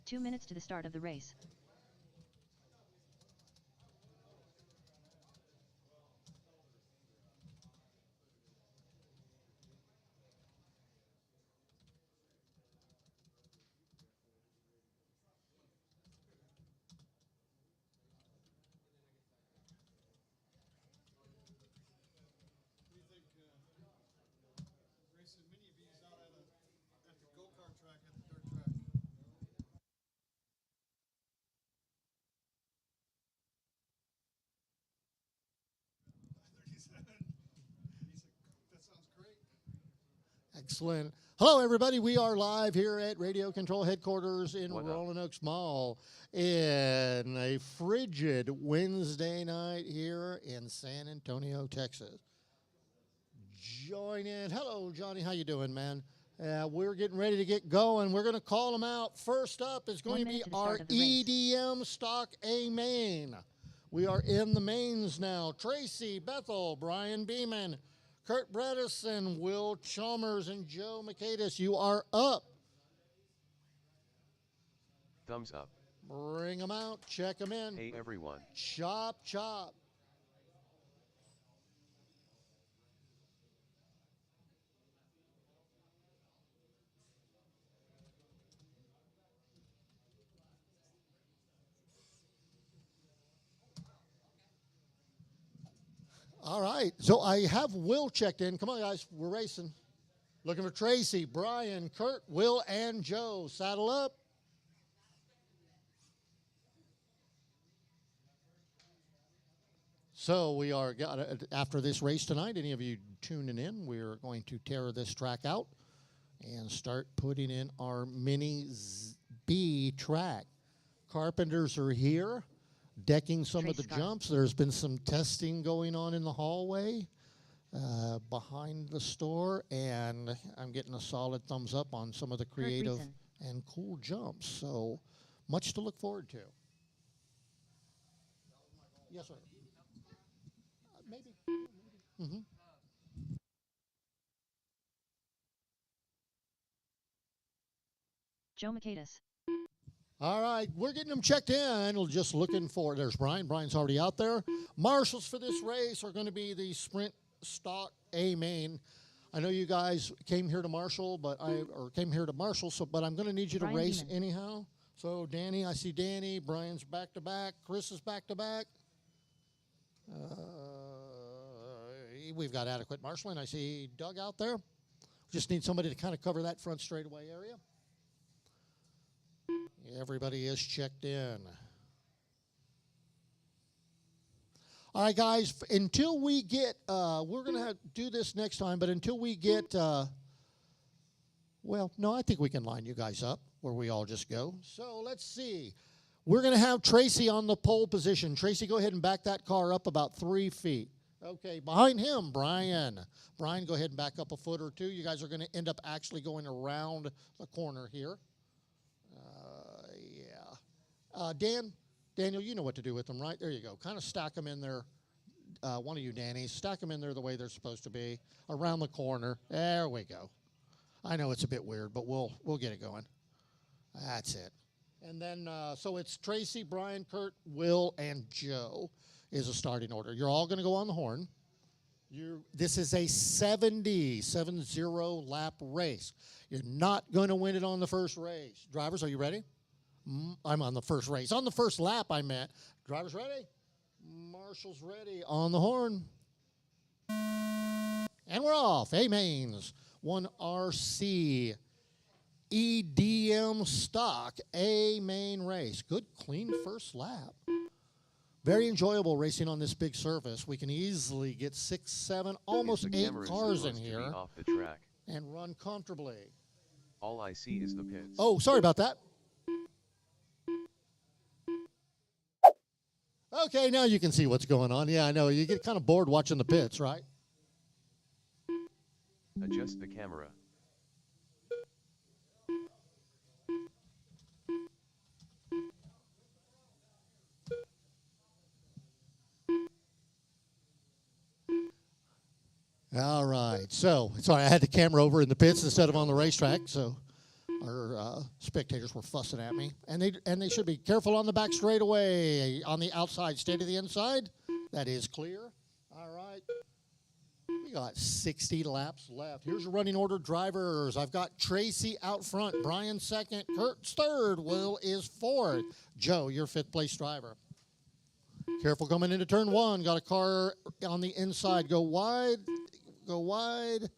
2 minutes to the start of the race. Excellent. Hello, everybody. We are live here at Radio Control Headquarters in Rolling Oaks Mall in a frigid Wednesday night here in San Antonio, Texas. Join in. Hello, Johnny. How you doing, man? We're getting ready to get going. We're going to call them out. First up is going to be our EDM Stock A main. We are in the mains now. Tracy Bethel, Brian Beeman, Kurt Bredesen, Will Chalmers, and Joe McAdis, you are up. Thumbs up. Bring them out. Check them in. Hey, everyone. Chop, chop. All right, so I have Will checked in. Come on, guys, we're racing. Looking for Tracy, Brian, Kurt, Will, and Joe. Saddle up. So we are, after this race tonight, any of you tuning in, we're going to tear this track out and start putting in our mini B track. Carpenters are here, decking some of the jumps. There's been some testing going on in the hallway behind the store, and I'm getting a solid thumbs up on some of the creative and cool jumps. So much to look forward to. Yes, sir. Maybe. Mm-hmm. Joe McAdis. All right, we're getting them checked in. We're just looking for, there's Brian. Brian's already out there. Marshals for this race are going to be the Sprint Stock A main. I know you guys came here to Marshall, but came here to Marshall, but I'm going to need you to race anyhow. So Danny, I see Danny. Brian's back to back. Chris is back to back. We've got adequate marshalling. I see Doug out there. Just need somebody to kind of cover that front straightaway area. Everybody is checked in. All right, guys, until we get, we're going to do this next time, but until we get, well, no, I think we can line you guys up where we all just go. So let's see. We're going to have Tracy on the pole position. Tracy, go ahead and back that car up about 3 feet. Okay, behind him, Brian. Brian, go ahead and back up a foot or two. You guys are going to end up actually going around the corner here. Daniel, you know what to do with them, right? There you go. Kind of stack them in there. One of you, Danny, stack them in there the way they're supposed to be. Around the corner. There we go. I know it's a bit weird, but we'll get it going. That's it. And then, so it's Tracy, Brian, Kurt, Will, and Joe is a starting order. You're all going to go on the horn. This is a 70 lap race. You're not going to win it on the first race. Drivers, are you ready? I'm on the first race. On the first lap, I meant. Drivers ready? Marshall's ready. On the horn. And we're off. A-Mains. 1 RC EDM Stock A-Main race. Good, clean first lap. Very enjoyable racing on this big surface. We can easily get 6, 7, almost 8 cars in here off the track and run comfortably. All I see is the pits. Oh, sorry about that. Okay, now you can see what's going on. Yeah, I know. You get kind of bored watching the pits, right? Adjust the camera. All right. So, sorry, I had the camera over in the pits instead of on the racetrack. So, our spectators were fussing at me, and they should be careful on the back straightaway. On the outside, stay to the inside. That is clear. All right. We got 60 laps left. Here's your running order drivers. I've got Tracy out front, Brian second, Kurt's third, Will is fourth. Joe, your fifth place driver. Careful coming into turn one. Got a car on the inside. Go wide. Go wide.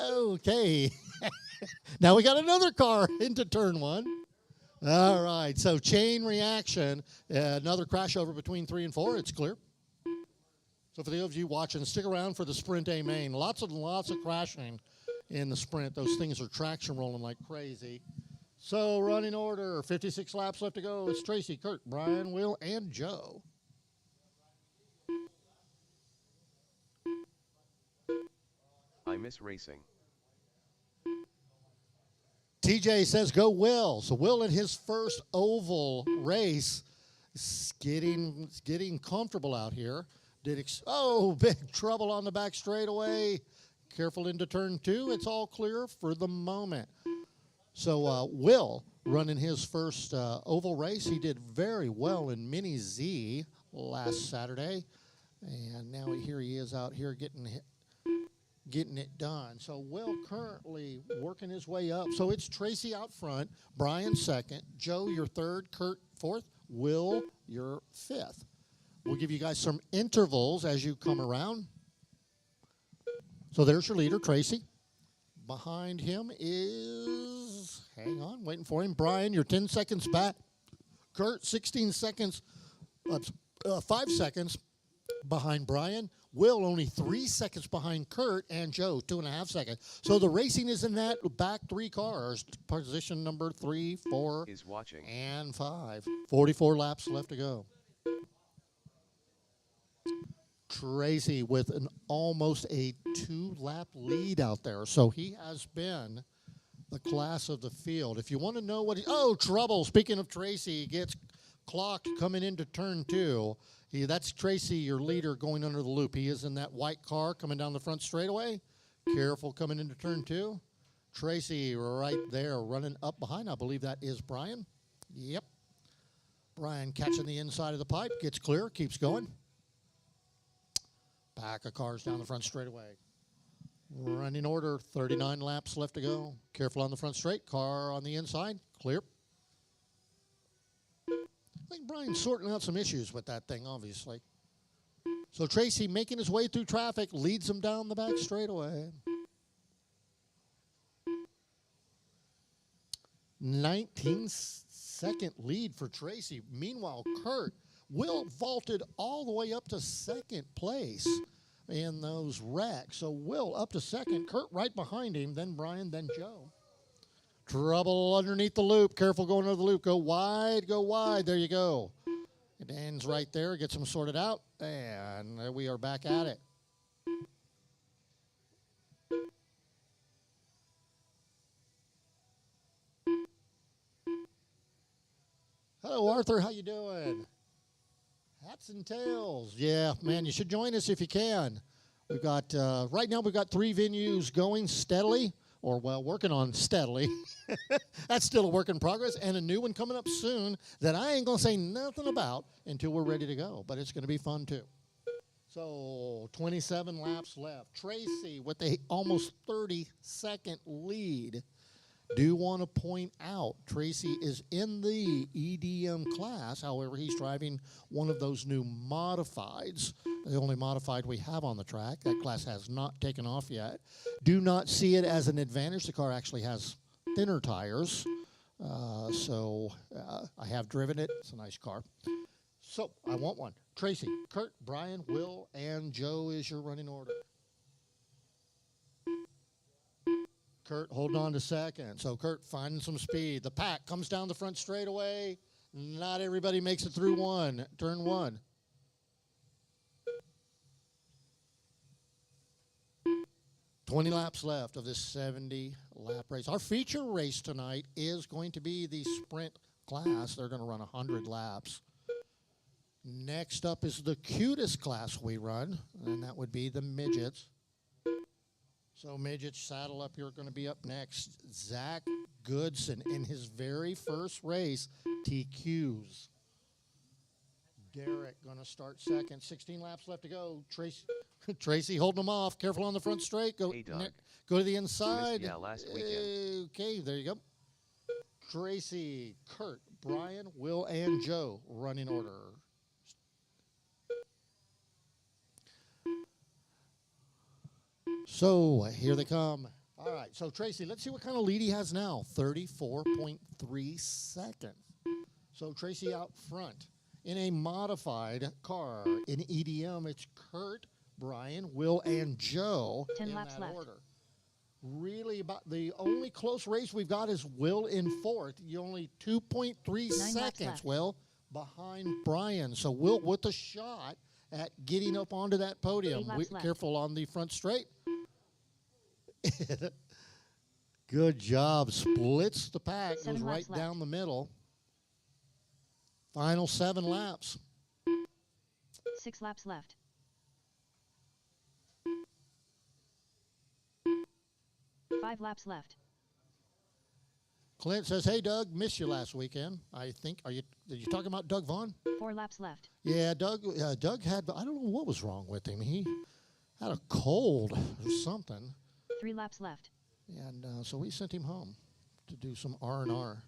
Okay. Now we got another car into turn one. All right. So chain reaction. Another crash over between 3 and 4. It's clear. So for those of you watching, stick around for the Sprint A main. Lots of crashing in the Sprint. Those things are traction rolling like crazy. So running order, 56 laps left to go. It's Tracy, Kurt, Brian, Will, and Joe. I miss racing. TJ says go Will. So Will in his first oval race is getting comfortable out here. Big trouble on the back straightaway. Careful into turn 2. It's all clear for the moment. So Will running his first oval race. He did very well in Mini Z last Saturday. And now here he is out here getting it done. So Will currently working his way up. So it's Tracy out front, Brian second, Joe your third, Kurt fourth, Will your fifth. We'll give you guys some intervals as you come around. So there's your leader, Tracy. Behind him is, hang on, waiting for him, Brian, you're 10 seconds back. Kurt, 16 seconds, 5 seconds behind Brian. Will, only 3 seconds behind Kurt, and Joe, 2.5 seconds. So the racing is in that back 3 cars, position number 3, 4, Is watching. and 5. 44 laps left to go. Tracy with an almost a 2-lap lead out there. So he has been the class of the field. If you want to know what trouble. Speaking of Tracy, he gets clocked coming into turn 2. That's Tracy, your leader, going under the loop. He is in that white car coming down the front straightaway. Careful coming into turn 2. Tracy right there running up behind. I believe that is Brian. Yep. Brian catching the inside of the pipe. Gets clear. Keeps going. Pack of cars down the front straightaway. Running order, 39 laps left to go. Careful on the front straight. Car on the inside. Clear. I think Brian's sorting out some issues with that thing, obviously. So Tracy making his way through traffic, leads him down the back straightaway. 19-second lead for Tracy. Meanwhile, Kurt, Will vaulted all the way up to second place in those wrecks. So Will up to second, Kurt right behind him, then Brian, then Joe. Trouble underneath the loop. Careful going under the loop. Go wide, go wide. There you go. It ends right there. Gets them sorted out. And there we are back at it. Hello, Arthur. How you doing? Hats and tails. Yeah, man, you should join us if you can. We've got, right now we've got 3 venues going steadily, or, well, working on steadily. That's still a work in progress, and a new one coming up soon that I ain't going to say nothing about until we're ready to go, but it's going to be fun, too. So, 27 laps left. Tracy with a almost 30-second lead. Do want to point out, Tracy is in the EDM class. However, he's driving one of those new modifieds, the only modified we have on the track. That class has not taken off yet. Do not see it as an advantage. The car actually has thinner tires. I have driven it. It's a nice car. So I want one. Tracy, Kurt, Brian, Will, and Joe is your running order. Kurt holding on to second. So Kurt finding some speed. The pack comes down the front straightaway. Not everybody makes it through turn 1. $20 laps left of this 70-lap race. Our feature race tonight is going to be the sprint class. They're going to run 100 laps. Next up is the cutest class we run, and that would be the midgets. So midgets, saddle up. You're going to be up next. Zach Goodson in his very first race, TQs. Derek going to start second. 16 laps left to go. Tracy holding him off. Careful on the front straight. Go, Hey, Doug. go to the inside. Yeah, last weekend. Okay, there you go. Tracy, Kurt, Brian, Will, and Joe running order. So here they come. All right, so Tracy, let's see what kind of lead he has now. 34.3 seconds. So Tracy out front. In a modified car, in EDM, it's Kurt, Brian, Will, and Joe 10 in laps that left. order. Really, about the only close race we've got is Will in fourth. You're only 2.3 laps seconds, left. Will, behind Brian. So Will with a shot at getting up onto that podium. 8 laps left. Careful on the front straight. Good job. Splits the pack. 7 Goes right laps left. down the middle. Final 7 laps. 6 laps left. 5 laps left. Clint says, "Hey Doug, missed you last weekend. I think are you talking about Doug Vaughn?" 4 laps left. Yeah, Doug had, I don't know what was wrong with him. He had a cold or something, 3 laps left. and so we sent him home to do some R&R,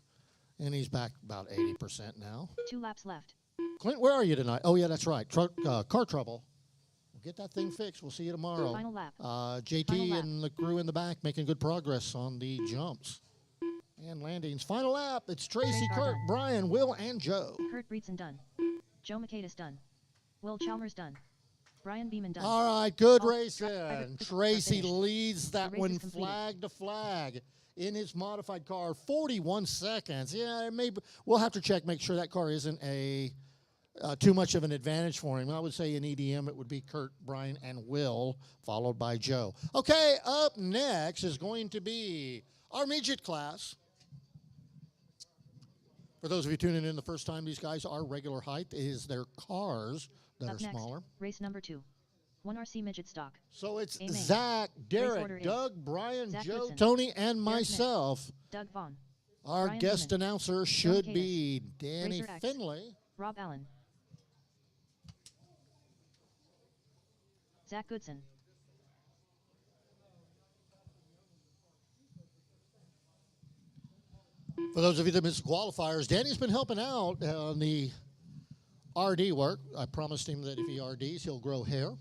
and he's back about 80% now. 2 laps left. Clint, where are you tonight? Oh yeah, that's right. Car trouble. We'll get that thing fixed. We'll see you tomorrow. Final lap. JT Final lap. and the crew in the back making good progress on the jumps and landings. Final lap. It's Tracy, Car Kurt, done. Brian, Will, and Joe. Kurt Breedson done. Joe Makaitis done. Will Chalmers done. Brian Beeman done. All right, good All racing. drivers Tracy finished. leads that The race one is completed. flag to flag in his modified car, 41 seconds. Yeah, maybe we'll have to check, make sure that car isn't a too much of an advantage for him. I would say in EDM it would be Kurt, Brian, and Will, followed by Joe. Okay, up next is going to be our midget class. For those of you tuning in the first time, these guys are regular height. It is their cars that Up are next, smaller. race number 2. 1 RC midget stock. So it's Amen. Zach, order Derek, is Doug, Brian, Zach Joe, Goodson, Tony, and Nick, myself. Doug Vaughn. Our Brian guest Beeman, announcer should Makaitis, be Danny Racer X, Finley. Rob Allen. Zach Goodson. For those of you that missed the qualifiers, Danny's been helping out on the RD work. I promised him that if he RDs, he'll grow hair.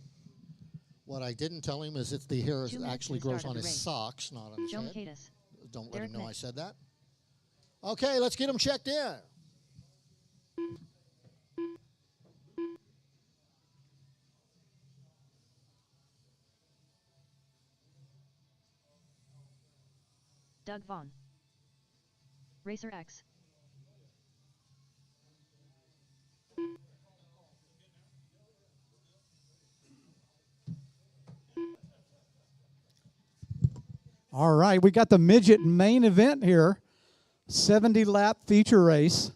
What I didn't tell him is it's the hair 2 minutes actually to the grows start on of the his race. socks, not on his Joe head. Makaitis. Don't let Derek him know I Nick. said that. Okay, let's get him checked in. Doug Vaughn. Racer X. All right, we got the midget main event here. 70-lap feature race.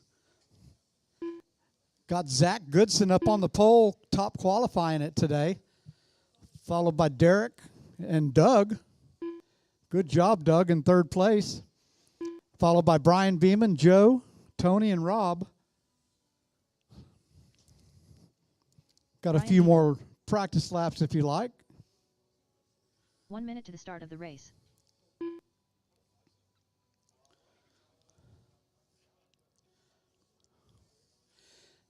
Got Zach Goodson up on the pole, top qualifying it today. Followed by Derek and Doug. Good job, Doug, in third place. Followed by Brian Beeman, Joe, Tony, and Rob. Got a Brian few Beeman. more practice laps if you like. 1 minute to the start of the race.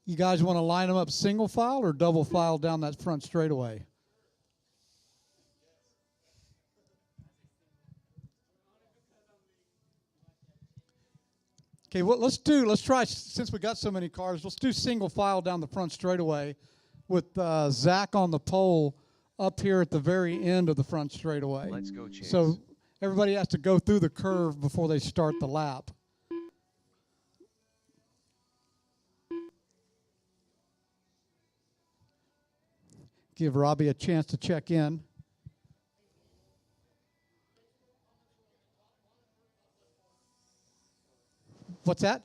You guys want to line them up single file or double file down that front straightaway? Okay, what let's try, since we got so many cars, let's do single file down the front straightaway with Zach on the pole up here at the very end of the front straightaway. Let's go, Chase. So everybody has to go through the curve before they start the lap. Give Robbie a chance to check in. What's that?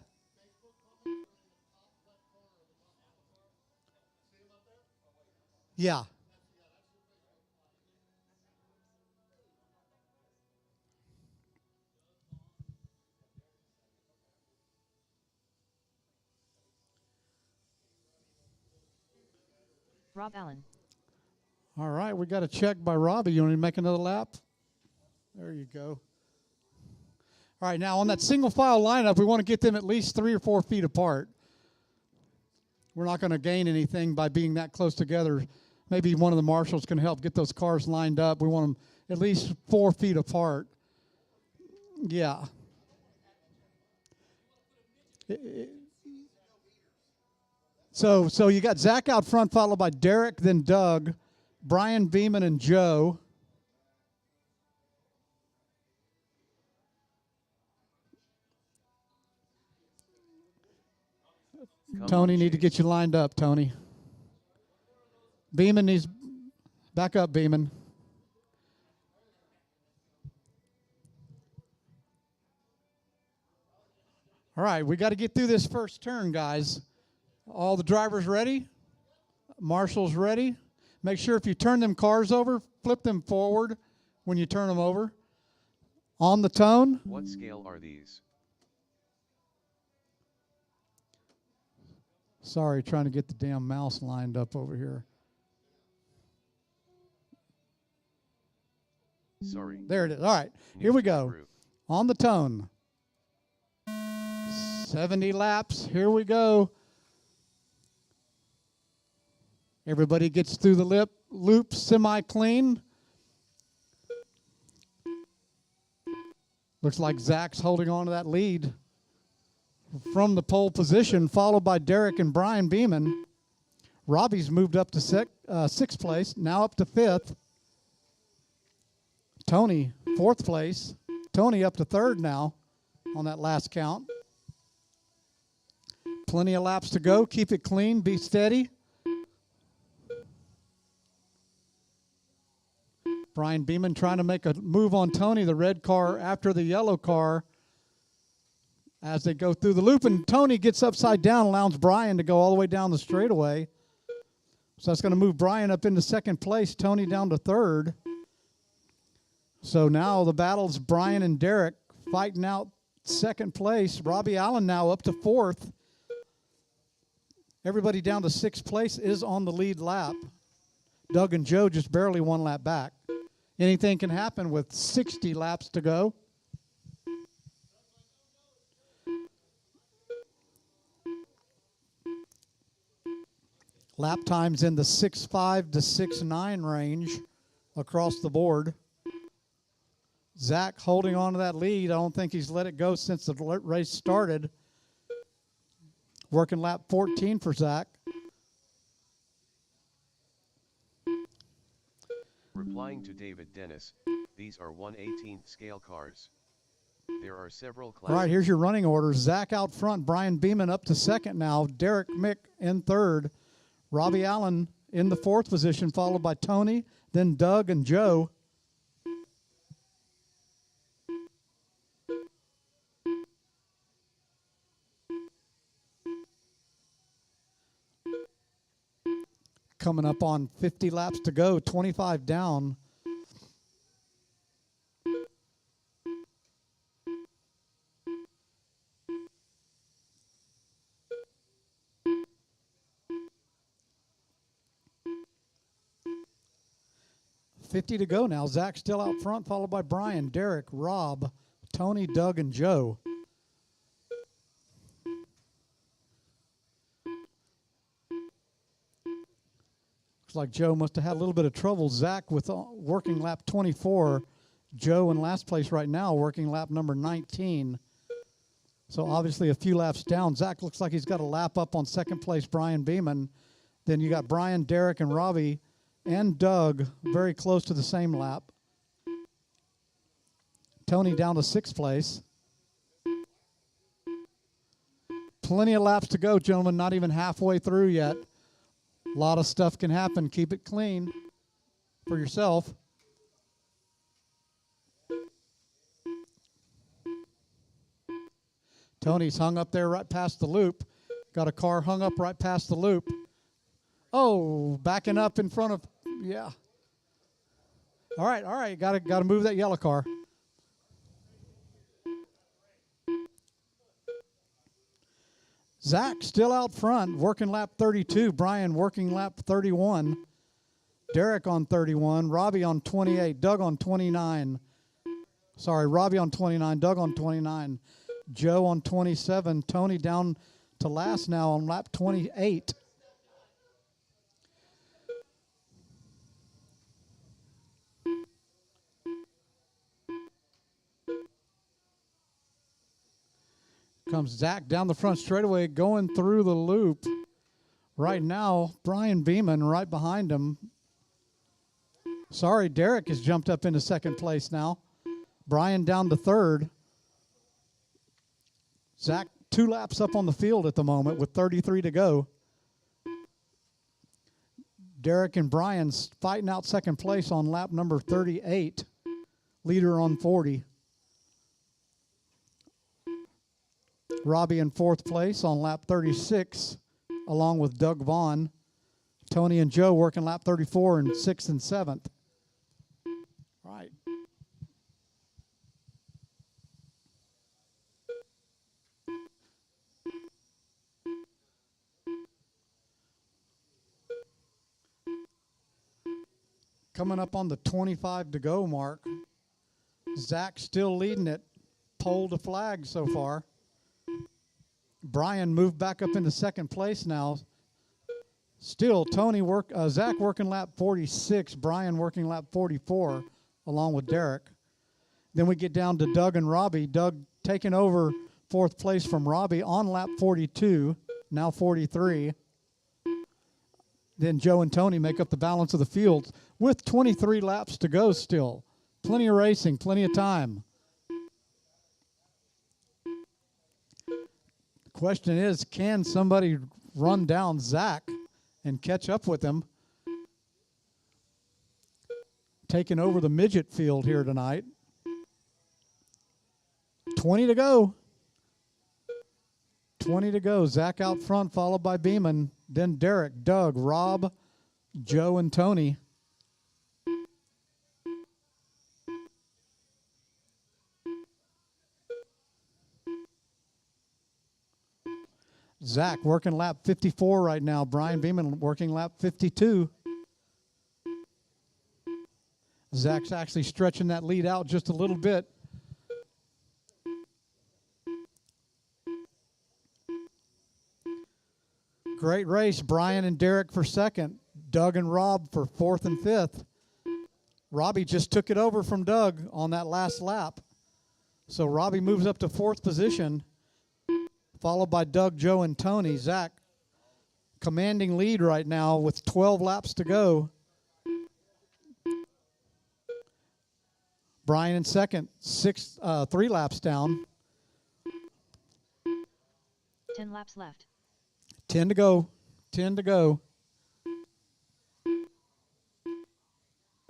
Yeah. Rob Allen. All right, we got a check by Robbie. You want to make another lap? There you go. All right, now on that single file lineup, we want to get them at least 3 or 4 feet apart. We're not going to gain anything by being that close together. Maybe one of the marshals can help get those cars lined up. We want them at least 4 feet apart. Yeah. So you got Zach out front, followed by Derek, then Doug, Brian Beeman, and Joe. Tony, need to get you lined up, Tony. Beeman needs back up, Beeman. All right, we got to get through this first turn, guys. All the drivers ready? Marshals ready? Make sure if you turn them cars over, flip them forward when you turn them over. On the tone. What scale are these? Sorry, trying to get the damn mouse lined up over here. Sorry. There it is. All right, here we go. On the tone. 70 laps. Here we go. Everybody gets through the loop semi-clean. Looks like Zach's holding on to that lead from the pole position, followed by Derek and Brian Beeman. Robbie's moved up to 6th place, now up to 5th. Tony, 4th place. Tony up to 3rd now on that last count. Plenty of laps to go. Keep it clean. Be steady. Brian Beeman trying to make a move on Tony, the red car after the yellow car as they go through the loop. And Tony gets upside down, allows Brian to go all the way down the straightaway. So that's going to move Brian up into 2nd place, Tony down to 3rd. So now the battle's Brian and Derek fighting out 2nd place. Robbie Allen now up to 4th. Everybody down to 6th place is on the lead lap. Doug and Joe just barely 1 lap back. Anything can happen with 60 laps to go. Lap times in the 6.5 to 6.9 range across the board. Zach holding on to that lead. I don't think he's let it go since the race started. Working lap 14 for Zach. Replying to David Dennis, these are 1/18th scale cars. There are several classes. All right, here's your running order. Zach out front, Brian Beeman up to 2nd now, Derek Mick in 3rd, Robbie Allen in the 4th position, followed by Tony, then Doug and Joe. Coming up on 50 laps to go, 25 down. $50 to go now. Zach still out front, followed by Brian, Derek, Rob, Tony, Doug, and Joe. Like Joe must have had a little bit of trouble. Zach with working lap 24. Joe in last place right now, working lap number 19. So obviously a few laps down. Zach looks like he's got a lap up on 2nd place, Brian Beeman. Then you got Brian, Derek, and Robbie and Doug very close to the same lap. Tony down to 6th place. Plenty of laps to go, gentlemen. Not even halfway through yet. A lot of stuff can happen. Keep it clean for yourself. Tony's hung up there right past the loop. Got a car hung up right past the loop. Oh, backing up in front of, yeah. All right. Got to move that yellow car. Zach still out front, working lap 32. Brian working lap 31. Derek on 31. Robbie on 28. Doug on 29. Sorry, Robbie on 29. Doug on 29. Joe on 27. Tony down to last now on lap 28. Comes Zach down the front straightaway, going through the loop. Right now, Brian Beeman right behind him. Sorry, Derek has jumped up into second place now. Brian down to third. Zach 2 laps up on the field at the moment with 33 to go. Derek and Brian fighting out second place on lap number 38. Leader on 40. Robbie in fourth place on lap 36, along with Doug Vaughn. Tony and Joe working lap 34 in 6th and 7th. Right. Coming up on the 25 to go mark. Zach still leading it, pole to flag so far. Brian moved back up into second place now. Still, Zach working lap 46, Brian working lap 44, along with Derek. Then we get down to Doug and Robbie. Doug taking over fourth place from Robbie on lap 42, now 43. Then Joe and Tony make up the balance of the field with 23 laps to go still. Plenty of racing, plenty of time. Question is, can somebody run down Zach and catch up with him? Taking over the midget field here tonight. 20 to go. 20 to go. Zach out front, followed by Beeman. Then Derek, Doug, Rob, Joe, and Tony. Zach working lap 54 right now. Brian Beeman working lap 52. Zach's actually stretching that lead out just a little bit. Great race. Brian and Derek for second. Doug and Rob for fourth and fifth. Robbie just took it over from Doug on that last lap. So Robbie moves up to fourth position, followed by Doug, Joe, and Tony. Zach commanding lead right now with 12 laps to go. Brian in second, 3 laps down. 10 laps left. 10 to go. 10 to go.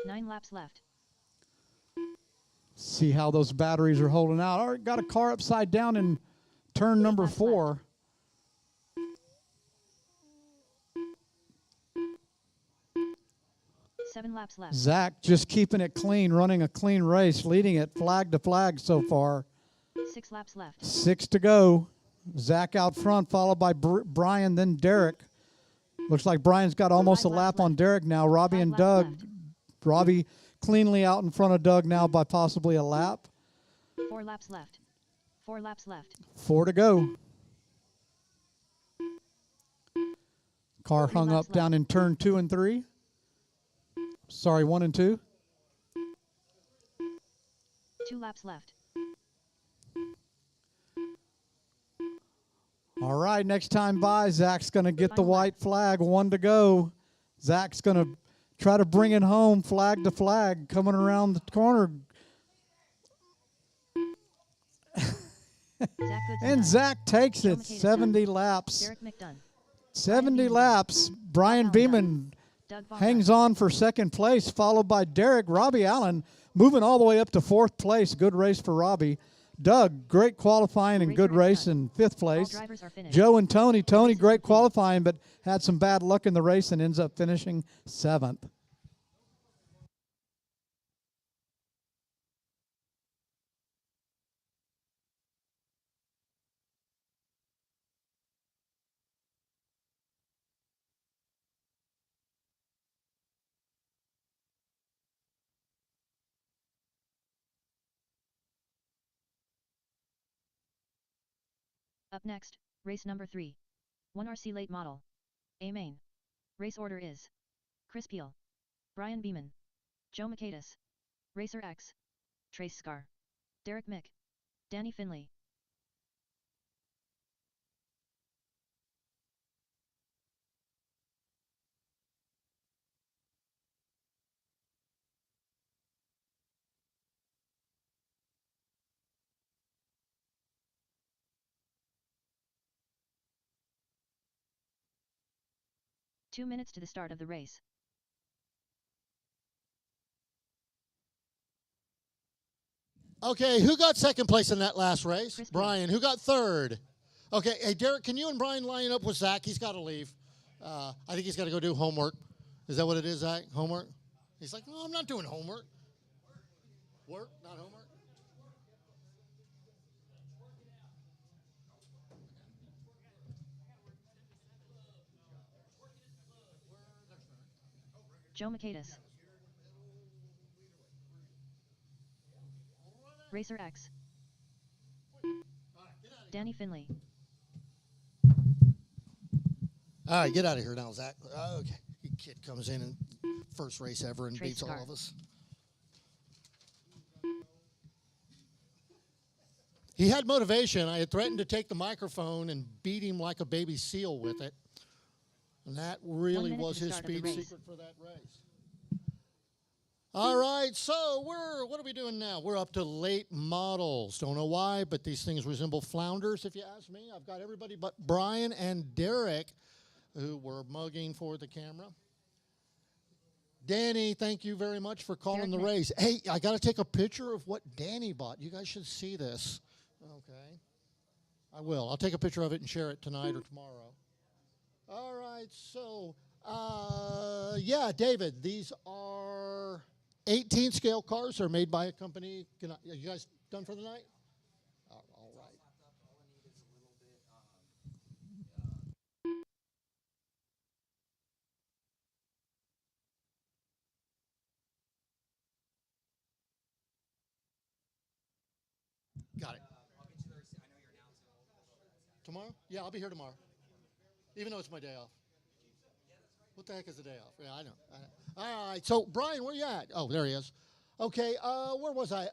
9 laps left. See how those batteries are holding out. All right, got a car upside down in turn number 4. Left. 7 laps left. Zach just keeping it clean, running a clean race, leading it flag to flag so far. 6 laps left. 6 to go. Zach out front, followed by Brian, then Derek. Looks like Brian's got almost a lap on Derek now. Robbie and Doug. Left. Robbie cleanly out in front of Doug now by possibly a lap. 4 laps left. 4 laps left. 4 to go. Car 3 hung laps up down in turn 2 and 3. Sorry, 1 and 2. 2 laps left. All right, next time by, Zach's going to get the Final white flag. 1 to go. Zach's going to try to bring it home, flag to flag, coming around the corner. And Zach takes it. 70 laps. Derek McDunn. 70 laps. Brian Beeman hangs on for second place, followed by Derek. Robbie Allen moving all the way up to fourth place. Good race for Robbie. Doug, great qualifying and good race in fifth place. Joe and Tony. Tony, great qualifying, but had some bad luck in the race and ends up finishing 7th. Up next, race number 3. 1 RC late model. A main. Race order is Chris Peel, Brian Beeman, Joe Makatis, Racer X, Trace Scar, Derek Mick, Danny Finley. Two minutes to the start of the race. Okay, who got second place in that last race? Chris Peel. Brian. Who got third? Okay, hey, Derek, can you and Brian line up with Zach? He's got to leave. I think he's got to go do homework. Is that what it is, Zach? Homework? He's like, no, I'm not doing homework. Work, not homework? Joe Makatis, Racer X, Danny Finley. All right, get out of here now, Zach. Okay, kid comes in and first race ever and Trace beats Scar. all of us. He had motivation. I had threatened to take the microphone and beat him like a baby seal with it. And that really 1 minute was to the his start of the speed race. secret for that race. All right, so what are we doing now? We're up to late models. Don't know why, but these things resemble flounders, if you ask me. I've got everybody but Brian and Derek, who were mugging for the camera. Danny, thank you very much for calling the race. Hey, I got to take a picture of what Danny bought. You guys should see this. Okay. I will. I'll take a picture of it and share it tonight or tomorrow. All right, so, yeah, David, these are 18 scale cars. They're made by a company. Are you guys done for the night? All right. Got it. Tomorrow? Yeah, I'll be here tomorrow. Even though it's my day off. What the heck is the day off? Yeah, I know. All right, so Brian, where you at? Oh, there he is. Okay, where was I?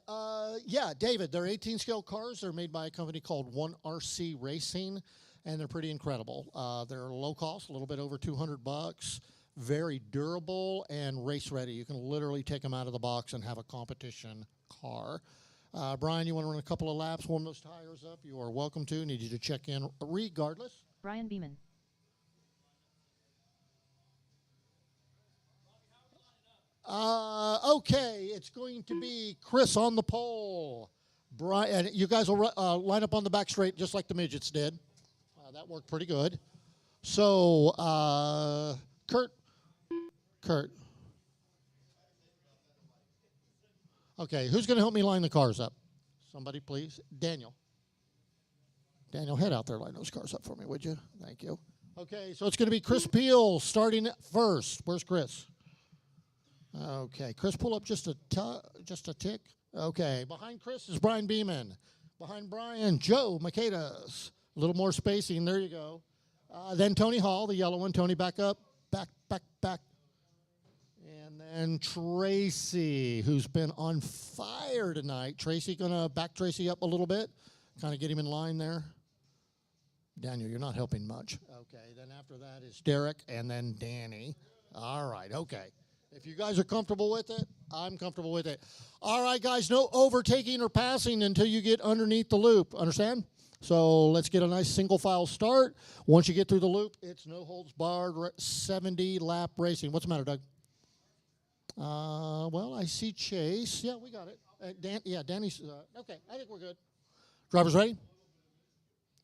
Yeah, David, they're 18 scale cars. They're made by a company called 1RC Racing, and they're pretty incredible. They're low cost, a little bit over $200, very durable and race ready. You can literally take them out of the box and have a competition car. Brian, you want to run a couple of laps, warm those tires up? You are welcome to. Need you to check in regardless. Brian Beeman, Okay, it's going to be Chris on the pole. Brian, you guys will line up on the back straight just like the midgets did. That worked pretty good. So, Kurt. Okay, who's going to help me line the cars up? Somebody, please. Daniel, head out there, line those cars up for me, would you? Thank you. Okay, so it's going to be Chris Peel starting first. Where's Chris? Okay, Chris, pull up just a tick. Okay, behind Chris is Brian Beeman. Behind Brian, Joe Makatis. A little more spacing. There you go. Then Tony Hall, the yellow one. Tony, back up. Back. And then Tracy, who's been on fire tonight. Tracy, gonna back Tracy up a little bit. Kind of get him in line there. Daniel, you're not helping much. Okay, then after that is Derek and then Danny. All right, okay. If you guys are comfortable with it, I'm comfortable with it. All right, guys, no overtaking or passing until you get underneath the loop. Understand? So let's get a nice single file start. Once you get through the loop, it's no holds barred 70 lap racing. What's the matter, Doug? Well, I see Chase. Yeah, we got it. Danny's, okay, I think we're good. Drivers ready?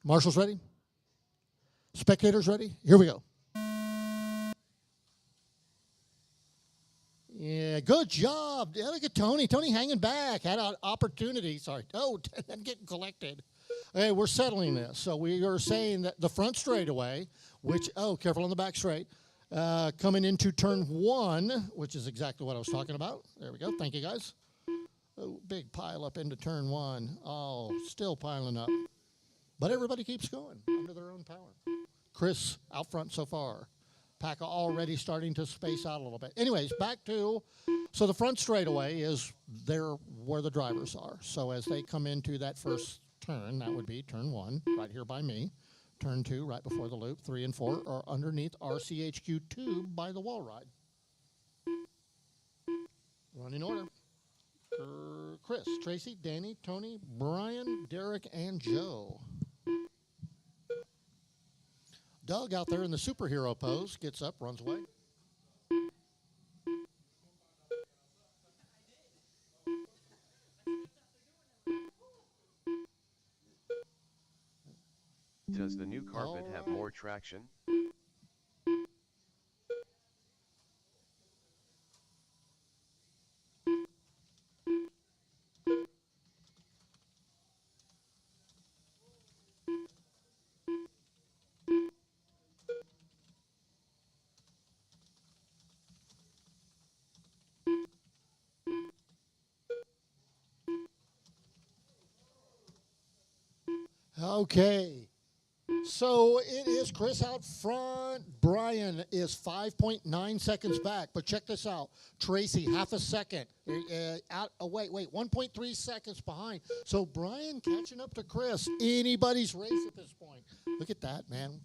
Marshals ready? Spectators ready? Here we go. Yeah, good job. Yeah, look at Tony. Tony hanging back. Had an opportunity. Sorry. Oh, I'm getting collected. Okay, we're settling this. So we are saying that the front straightaway, which, careful on the back straight, coming into turn 1, which is exactly what I was talking about. There we go. Thank you, guys. Oh, big pile up into turn 1. Oh, still piling up. But everybody keeps going under their own power. Chris out front so far. Pack already starting to space out a little bit. Anyways, back to, so the front straightaway is there where the drivers are. So as they come into that first turn, that would be turn 1, right here by me. Turn 2, right before the loop. 3 and 4 are underneath RCHQ tube by the wall ride. Running order. Chris, Tracy, Danny, Tony, Brian, Derek, and Joe. Doug out there in the superhero pose gets up, runs away. Does the new carpet have more traction? Okay. So it is Chris out front. Brian is 5.9 seconds back. But check this out. Tracy, half a second. Wait, 1.3 seconds behind. So Brian catching up to Chris. Anybody's race at this point. Look at that, man.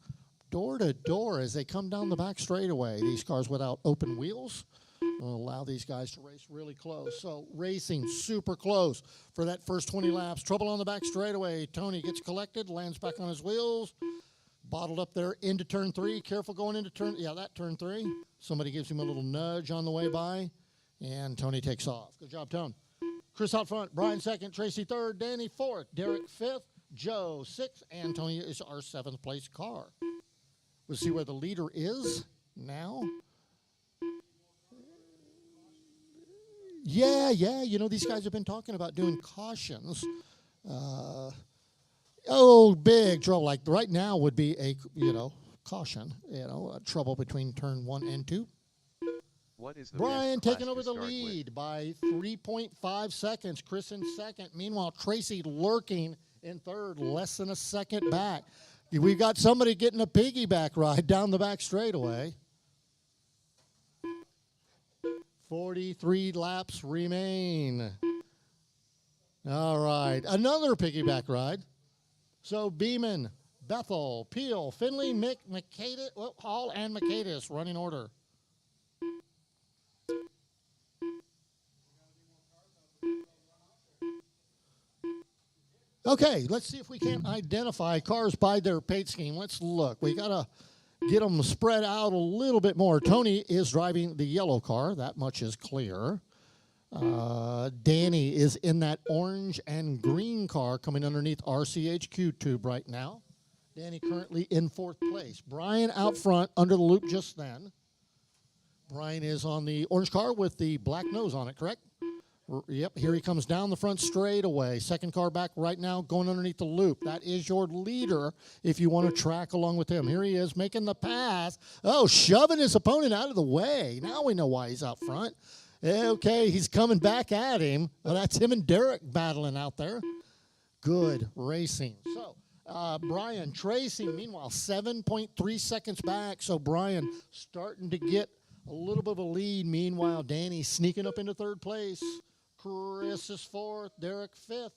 Door to door as they come down the back straightaway. These cars without open wheels will allow these guys to race really close. So racing super close for that first 20 laps. Trouble on the back straightaway. Tony gets collected, lands back on his wheels. Bottled up there into turn 3. Careful going into turn, turn 3. Somebody gives him a little nudge on the way by, and Tony takes off. Good job, Tone. Chris out front, Brian second, Tracy third, Danny fourth, Derek fifth, Joe sixth, and Tony is our 7th place car. We'll see where the leader is now. Yeah, you know, these guys have been talking about doing cautions. Big trouble. Like right now would be a, caution, trouble between turn 1 and 2. What is the Brian best taking class over to the start lead with? by 3.5 seconds. Chris in second. Meanwhile, Tracy lurking in third, less than a second back. We've got somebody getting a piggyback ride down the back straightaway. 43 laps remain. All right, another piggyback ride. So Beeman, Bethel, Peel, Finley, Hall, and Macatus running order. Okay, let's see if we can't identify cars by their paint scheme. Let's look. We got to get them spread out a little bit more. Tony is driving the yellow car. That much is clear. Danny is in that orange and green car coming underneath RCHQ tube right now. Danny currently in 4th place. Brian out front under the loop just then. Brian is on the orange car with the black nose on it, correct? Yep, here he comes down the front straightaway. 2nd car back right now going underneath the loop. That is your leader if you want to track along with him. Here he is making the pass. Oh, shoving his opponent out of the way. Now we know why he's out front. Okay, he's coming back at him. Well, that's him and Derek battling out there. Good racing. So, Brian, Tracy, meanwhile, 7.3 seconds back. So, Brian starting to get a little bit of a lead. Meanwhile, Danny sneaking up into 3rd place. Chris is 4th, Derek 5th.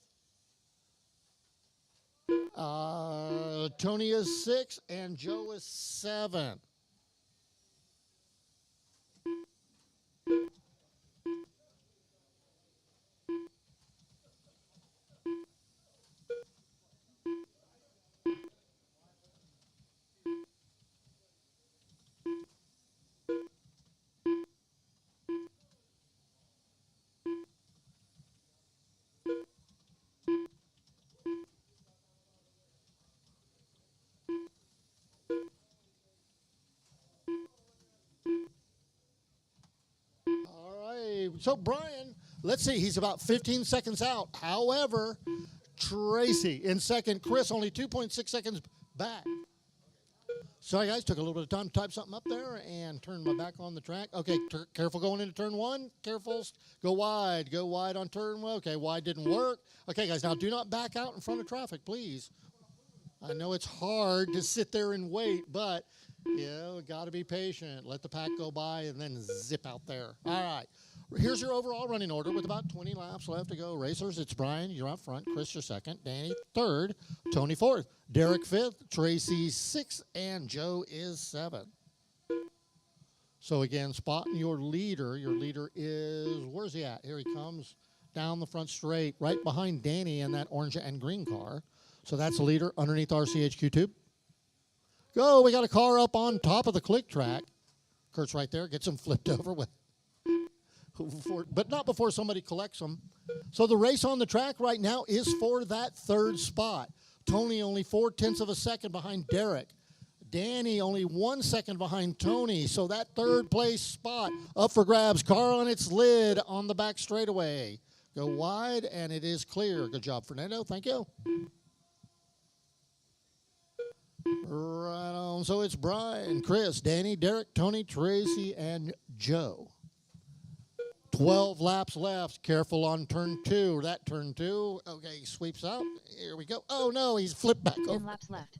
Tony is 6th, and Joe is 7th. So, Brian, let's see, he's about 15 seconds out. However, Tracy in second, Chris only 2.6 seconds back. Sorry, guys, took a little bit of time to type something up there and turn my back on the track. Okay, careful going into turn 1. Careful, go wide on turn 1. Okay, wide didn't work. Okay, guys, now do not back out in front of traffic, please. I know it's hard to sit there and wait, but, you know, got to be patient. Let the pack go by and then zip out there. All right. Here's your overall running order with about 20 laps left to go. Racers, it's Brian, you're out front. Chris, you're second. Danny, third. Tony, fourth. Derek, fifth. Tracy, sixth. And Joe is seventh. So, again, spotting your leader. Your leader is, where's he at? Here he comes down the front straight, right behind Danny in that orange and green car. So that's the leader underneath RCHQ tube. Go, we got a car up on top of the click track. Kurt's right there, gets him flipped over with. But not before somebody collects them. So the race on the track right now is for that third spot. Tony only 0.4 of a second behind Derek. Danny only 1 second behind Tony. So that third place spot up for grabs. Car on its lid on the back straightaway. Go wide, and it is clear. Good job, Fernando. Thank you. Right on. So it's Brian, Chris, Danny, Derek, Tony, Tracy, and Joe. 12 laps left. Careful on turn 2. That turn 2. Okay, he sweeps out. Here we go. Oh, no, he's flipped back 10 over. laps left.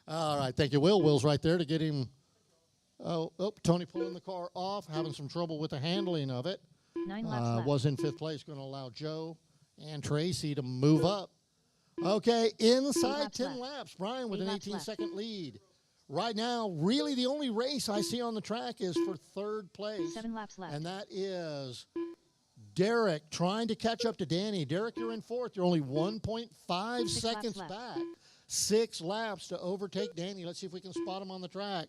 All right, thank you, Will. Will's right there to get him. Oh, Tony pulling the car off, having some trouble with the handling of it. 9 laps left. Was in 5th place, going to allow Joe and Tracy to move up. Okay, inside 10 laps. Brian with an 18-second lead. Right now, really the only race I see on the track is for third place. 7 laps left. And that is Derek trying to catch up to Danny. Derek, you're in 4th. You're only 1.5 seconds back. 6 laps to overtake Danny. Let's see if we can spot him on the track.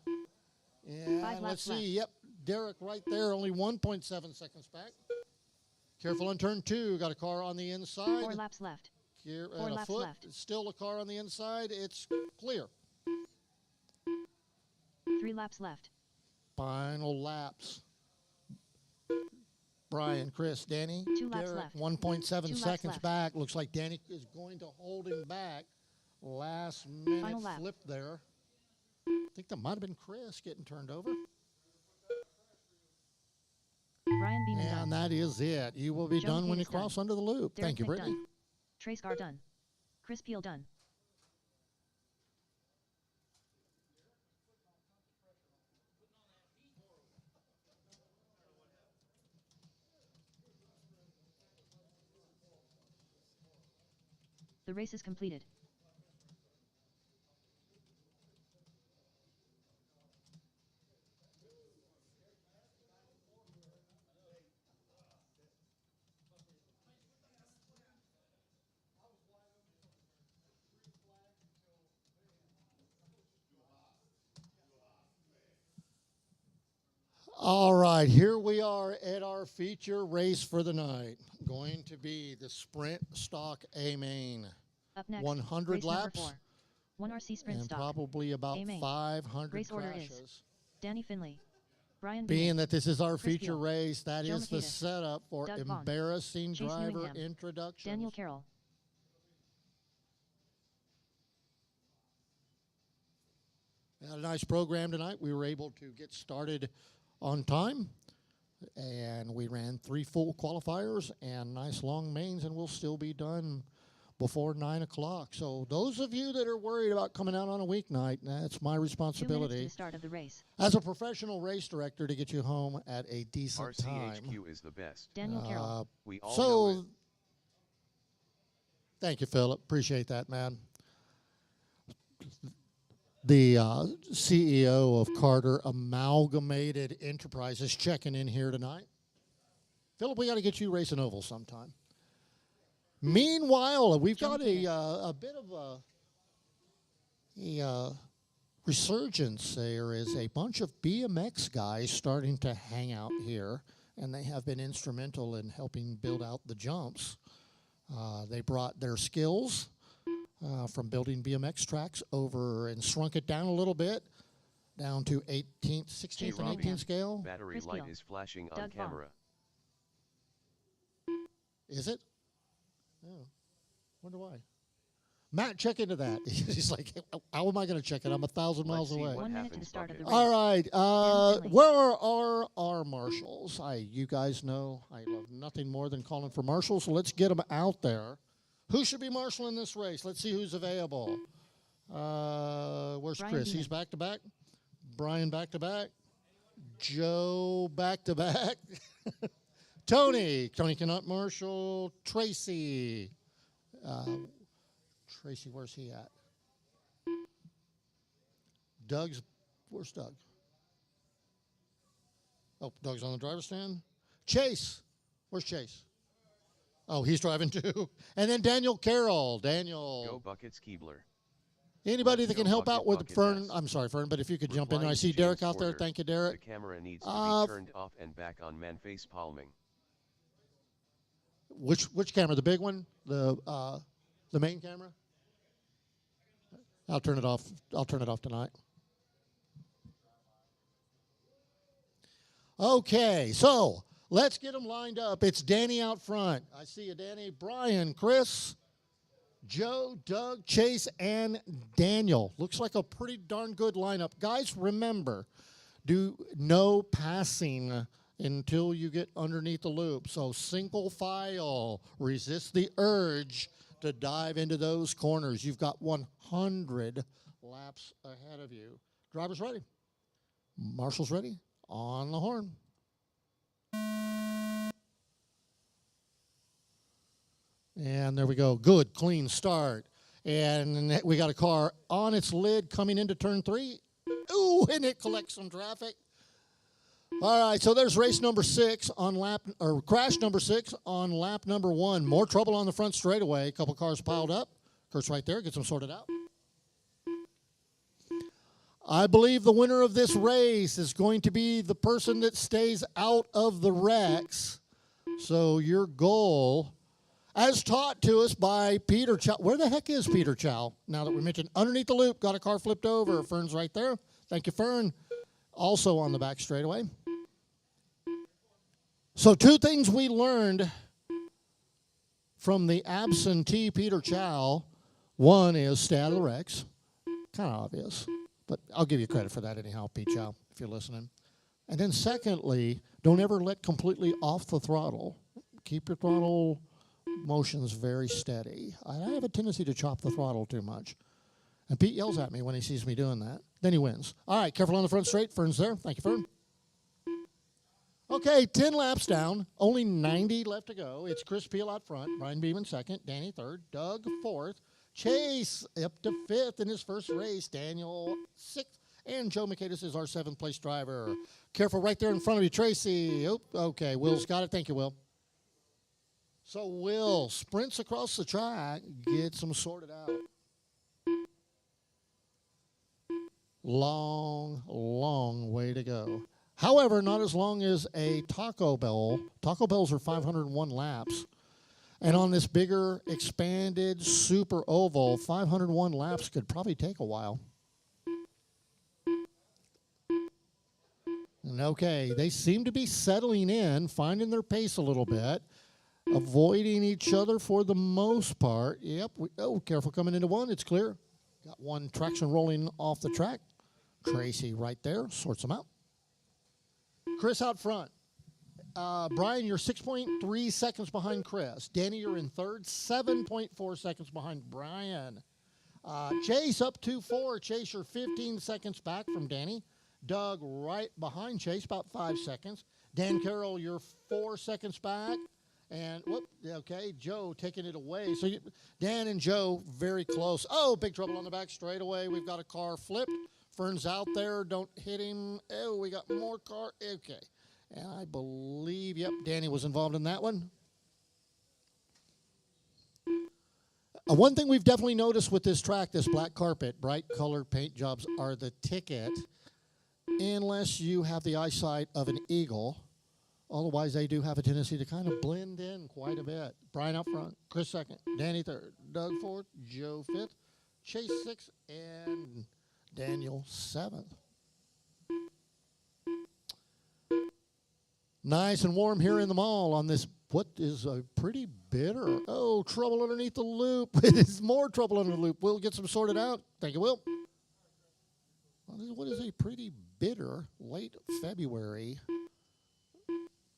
Yeah, let's see. Left. Yep, Derek right there, only 1.7 seconds back. Careful on turn 2. Got a car on the inside. 4 laps left. Here, 4 laps left. Still a car on the inside. It's clear. 3 laps left. Final laps. Brian, Chris, Danny, 2 laps Derek, left. 1.7 seconds back. Looks like Danny is going to hold him back. Last minute flip there. I think that might have been Chris getting turned over. Brian Beeman and done. That is it. You will be Joe done when you done. cross under the loop. Derek Thank you, Brittany. Done. Trace Gar done. Chris Peel done. The race is completed. All right, here we are at our feature race for the night. Going to be the Sprint Stock A Main. Up next, 100 race laps. 4. 1 RC Sprint and Stock. Probably about A-Main. 500 race order crashes. is Danny Finley. Brian Being Beeman, that this is our Chris feature Peel, race, that Joe is the Makedas, setup for Doug Vaughn, embarrassing Chase driver Newingham, introductions. Daniel Carroll. We had a nice program tonight. We were able to get started on time, and we ran 3 full qualifiers and nice long mains, and we'll still be done before 9 o'clock. So those of you that are worried about coming out on a weeknight, that's my 2 minutes to responsibility the start of the race. as a professional race director to get you home at a decent time. RCHQ is the best. Daniel Carroll. We all know it. Thank you, Philip. Appreciate that, man. The CEO of Carter Amalgamated Enterprises checking in here tonight. Philip, we got to get you racing oval sometime. Meanwhile, we've got a bit of a resurgence. There is a bunch of BMX guys starting to hang out here, and they have been instrumental in helping build out the jumps. They brought their skills from building BMX tracks over and shrunk it down a little bit, down to 16th and 18th scale. Battery Chris light Peel, is flashing on Doug Vaughn. camera. Is it? Oh, wonder why. Matt, check into that. He's like, how am I going to check it? I'm 1,000 miles Let's see away. what 1 minute to the happens, start of the Bucket. race. All right. Danny Finley. Where are our marshals? You guys know I love nothing more than calling for marshals, so let's get them out there. Who should be marshaling this race? Let's see who's available. Where's Brian Chris? He's Beeman. back to back. Brian back to back. Joe back to back. Tony cannot marshal. Tracy. Tracy, where's he at? Where's Doug? Oh, Doug's on the driver's stand. Chase, where's Chase? Oh, he's driving too. And then Daniel Carroll. Daniel. Go Buckets Keebler. Anybody Let's that can go help out with Bucket Fern? Nest. I'm sorry, Fern, but if you could jump in there. I Replying see to Derek James out there. Porter, Thank you, The Derek. camera needs to be turned off and back on man face palming. Which camera? The big one? The main camera? I'll turn it off. I'll turn it off tonight. Okay, so let's get them lined up. It's Danny out front. I see you, Danny. Brian, Chris, Joe, Doug, Chase, and Daniel. Looks like a pretty darn good lineup. Guys, remember, do no passing until you get underneath the loop. So single file. Resist the urge to dive into those corners. You've got 100 laps ahead of you. Drivers ready. Marshall's ready. On the horn. And there we go. Good, clean start. And we got a car on its lid coming into turn 3. Ooh, and it collects some traffic. All right, so there's race number 6 on crash number 6 on lap number 1. More trouble on the front straightaway. A couple cars piled up. Kurt's right there. Gets them sorted out. I believe the winner of this race is going to be the person that stays out of the wrecks. So your goal, as taught to us by Peter Chow. Where the heck is Peter Chow? Now that we mentioned underneath the loop, got a car flipped over. Fern's right there. Thank you, Fern. Also on the back straightaway. So 2 things we learned from the absentee Peter Chow. One is stay out of the wrecks. Kind of obvious. But I'll give you credit for that anyhow, Pete Chow, if you're listening. And then secondly, don't ever let completely off the throttle. Keep your throttle motions very steady. I have a tendency to chop the throttle too much. And Pete yells at me when he sees me doing that. Then he wins. All right, careful on the front straight. Fern's there. Thank you, Fern. Okay, 10 laps down. Only 90 left to go. It's Chris Peel out front. Brian Beeman second. Danny third. Doug fourth. Chase up to 5th in his first race. Daniel 6th. And Joe Makedas is our 7th place driver. Careful right there in front of you, Tracy. Oh, okay, Will's got it. Thank you, Will. So Will sprints across the track, gets them sorted out. Long, long way to go. However, not as long as a Taco Bell. Taco Bells are 501 laps. And on this bigger, expanded, super oval, 501 laps could probably take a while. And okay, they seem to be settling in, finding their pace a little bit, avoiding each other for the most part. Yep, careful coming into one, it's clear. Got one traction rolling off the track. Tracy right there, sorts them out. Chris out front. Brian, you're 6.3 seconds behind Chris. Danny, you're in third, 7.4 seconds behind Brian. Chase up 2-4. Chase, you're 15 seconds back from Danny. Doug right behind Chase, about 5 seconds. Dan Carroll, you're 4 seconds back. And, okay, Joe taking it away. So Dan and Joe very close. Oh, big trouble on the back straightaway. We've got a car flipped. Fern's out there. Don't hit him. Oh, we got more car. Okay. And I believe, Danny was involved in that one. One thing we've definitely noticed with this track, this black carpet, bright colored paint jobs are the ticket, unless you have the eyesight of an eagle. Otherwise, they do have a tendency to kind of blend in quite a bit. Brian up front, Chris second, Danny third, Doug fourth, Joe fifth, Chase sixth, and Daniel seventh. Nice and warm here in the mall on this, what is a pretty bitter. Oh, trouble underneath the loop. It is more trouble under the loop. We'll get some sorted out. Thank you, Will. What is a pretty bitter late February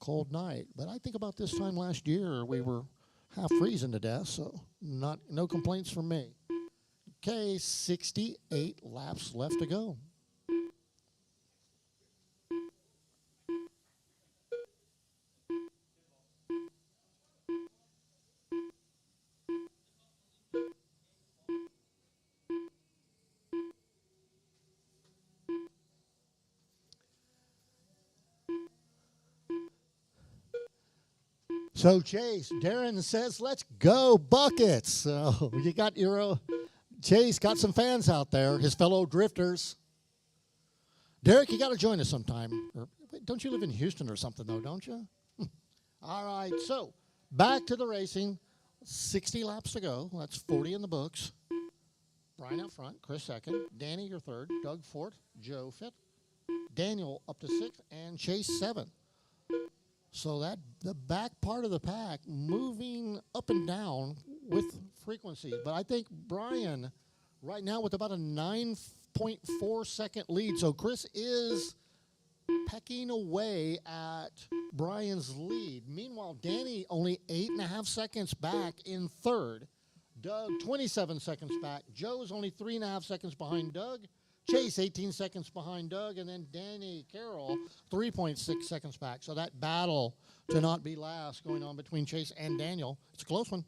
cold night? But I think about this time last year, we were half freezing to death, so no complaints from me. Okay, 68 laps left to go. So Chase, Darren says, let's go Buckets. So you got your, Chase got some fans out there, his fellow drifters. Derek, you got to join us sometime. Don't you live in Houston or something, though, don't you? All right, so back to the racing. 60 laps to go. That's 40 in the books. Brian out front, Chris second, Danny your third, Doug fourth, Joe fifth, Daniel up to sixth, and Chase seventh. So that the back part of the pack moving up and down with frequency. But I think Brian right now with about a 9.4 second lead. So Chris is pecking away at Brian's lead. Meanwhile, Danny only 8.5 seconds back in third. Doug 27 seconds back. Joe's only 3.5 seconds behind Doug. Chase 18 seconds behind Doug, and then Danny Carroll 3.6 seconds back. So that battle to not be last going on between Chase and Daniel. It's a close one.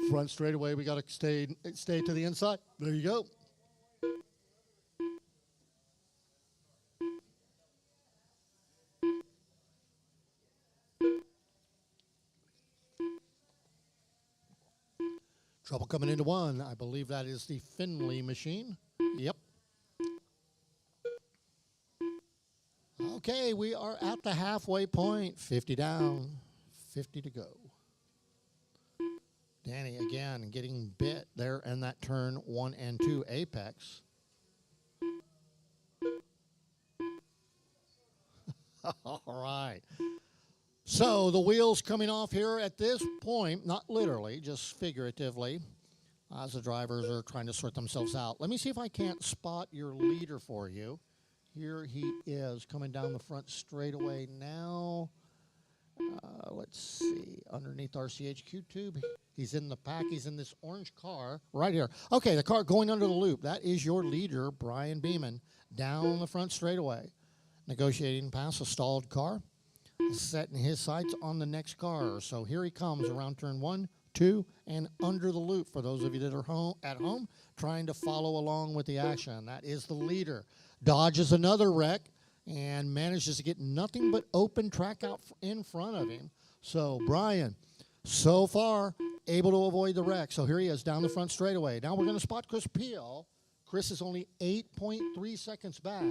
Front straightaway, we got to stay to the inside. There you go. Trouble coming into one. I believe that is the Finley machine. Yep. Okay, we are at the halfway point. 50 down, 50 to go. Danny again getting bit there in that turn 1 and 2 apex. All right. So the wheels coming off here at this point, not literally, just figuratively, as the drivers are trying to sort themselves out. Let me see if I can't spot your leader for you. Here he is coming down the front straightaway now. Let's see, underneath RCHQ tube. He's in the pack. He's in this orange car right here. Okay, the car going under the loop. That is your leader, Brian Beeman, down the front straightaway. Negotiating past a stalled car. Setting his sights on the next car. So here he comes around turn 1, 2, and under the loop. For those of you that are at home, trying to follow along with the action. That is the leader. Dodges another wreck and manages to get nothing but open track out in front of him. So Brian, so far, able to avoid the wreck. So here he is down the front straightaway. Now we're going to spot Chris Peel. Chris is only 8.3 seconds back.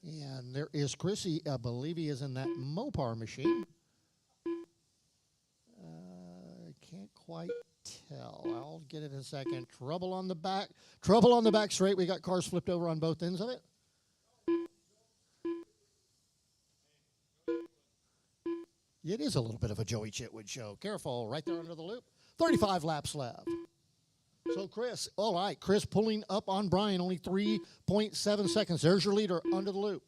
And there is Chrissy. I believe he is in that Mopar machine. Can't quite tell. I'll get it in a second. Trouble on the back. Trouble on the back straight. We got cars flipped over on both ends of it. It is a little bit of a Joey Chitwood show. Careful, right there under the loop. 35 laps left. So Chris, all right, Chris pulling up on Brian, only 3.7 seconds. There's your leader under the loop.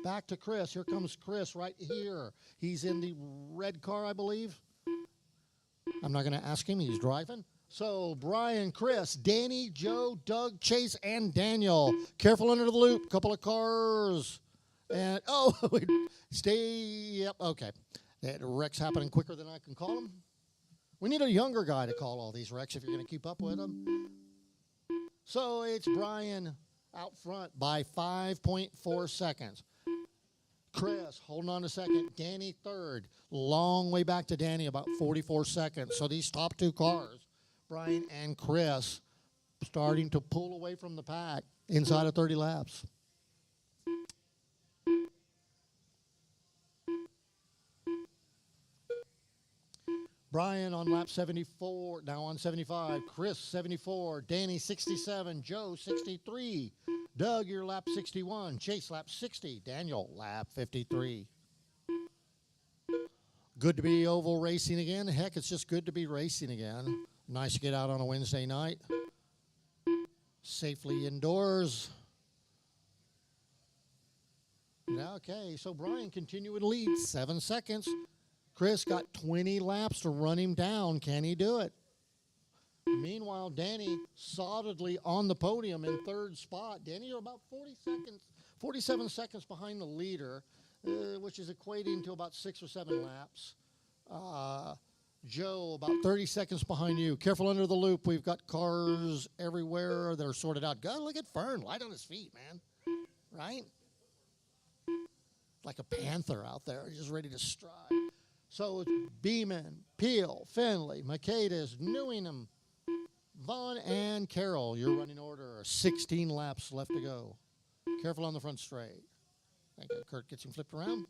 Back to Chris. Here comes Chris right here. He's in the red car, I believe. I'm not going to ask him. He's driving. So Brian, Chris, Danny, Joe, Doug, Chase, and Daniel. Careful under the loop. Couple of cars. And, oh, yep, okay. That wreck's happening quicker than I can call them. We need a younger guy to call all these wrecks if you're going to keep up with them. So it's Brian out front by 5.4 seconds. Chris holding on a second. Danny third. Long way back to Danny, about 44 seconds. So these top two cars, Brian and Chris, starting to pull away from the pack inside of 30 laps. Brian on lap 74, now on 75. Chris 74, Danny 67, Joe 63. Doug, your lap 61. Chase lap 60. Daniel lap 53. Good to be oval racing again. Heck, it's just good to be racing again. Nice to get out on a Wednesday night. Safely indoors. Okay, so Brian continuing to lead, 7 seconds. Chris got 20 laps to run him down. Can he do it? Meanwhile, Danny solidly on the podium in third spot. Danny, you're about 47 seconds behind the leader, which is equating to about 6 or 7 laps. Joe, about 30 seconds behind you. Careful under the loop. We've got cars everywhere that are sorted out. God, look at Fern. Light on his feet, man. Right? Like a panther out there, just ready to stride. So it's Beeman, Peel, Finley, Maquedas, Newingham, Vaughn, and Carroll. Your running order. 16 laps left to go. Careful on the front straight. Thank you. Kurt gets him flipped around.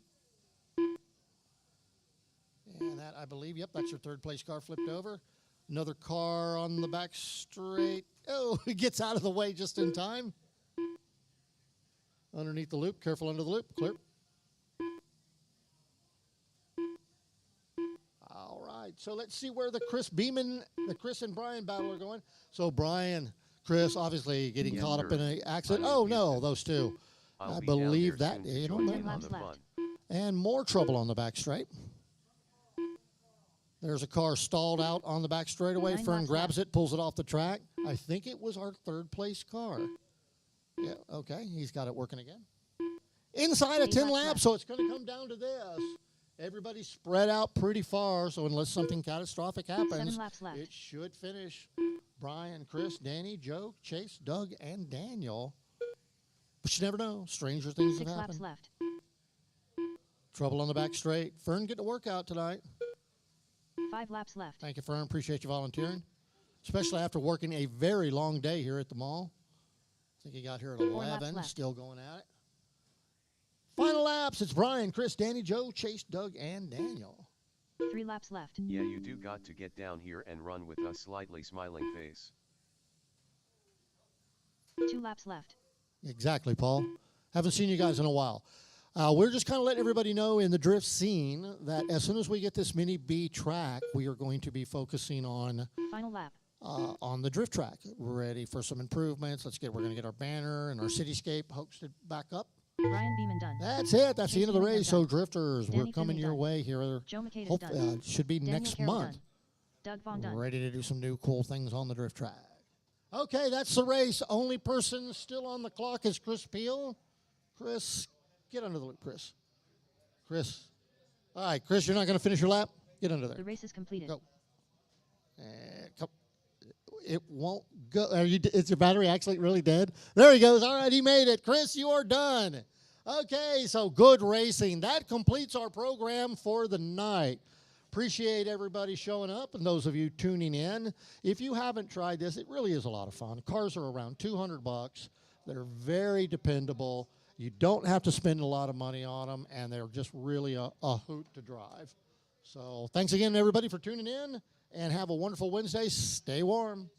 And that, I believe, yep, that's your third place car flipped over. Another car on the back straight. Oh, he gets out of the way just in time. Underneath the loop. Careful under the loop. Clear. All right, so let's see where the Chris and Brian battle are going. So Brian, Chris, obviously getting caught up in an accident. Oh, no, those two. I believe that. You don't know. And more trouble on the back straight. There's a car stalled out on the back straightaway. Fern grabs it, pulls it off the track. I think it was our third place car. Yeah, okay, he's got it working again. Inside of 10 laps, so it's going to come down to this. Everybody's spread out pretty far, so unless something catastrophic happens, it should finish. Brian, Chris, Danny, Joe, Chase, Doug, and Daniel. But you never know. Stranger things have happened. 6 laps left. Trouble on the back straight. Fern getting a workout tonight. 5 laps left. Thank you, Fern. Appreciate you volunteering, especially after working a very long day here at the mall. I think he got here at 11, still going at it. Final laps. It's Brian, Chris, Danny, Joe, Chase, Doug, and Daniel. 3 laps left. Yeah, you do got to get down here and run with a slightly smiling face. 2 laps left. Exactly, Paul. Haven't seen you guys in a while. We're just kind of letting everybody know in the drift scene that as soon as we get this Mini B track, we are going to be focusing on final lap. On the drift track. We're ready for some improvements. We're going to get our banner and our cityscape hosted back up. Brian Beeman done. That's it. That's the end of the race. So drifters, Danny we're coming Finley your done. way here. Joe Maquedas done. Should be Daniel next Carroll month. done. Doug Vaughn done. Ready to do some new cool things on the drift track. Okay, that's the race. Only person still on the clock is Chris Peel. Chris, get under the loop, Chris. Chris. All right, Chris, you're not going to finish your lap? Get under there. The race is completed. Go. It won't go. Is your battery actually really dead? There he goes. All right, he made it. Chris, you are done. Okay, so good racing. That completes our program for the night. Appreciate everybody showing up and those of you tuning in. If you haven't tried this, it really is a lot of fun. Cars are around $200. They're very dependable. You don't have to spend a lot of money on them, and they're just really a hoot to drive. So thanks again, everybody, for tuning in, and have a wonderful Wednesday. Stay warm.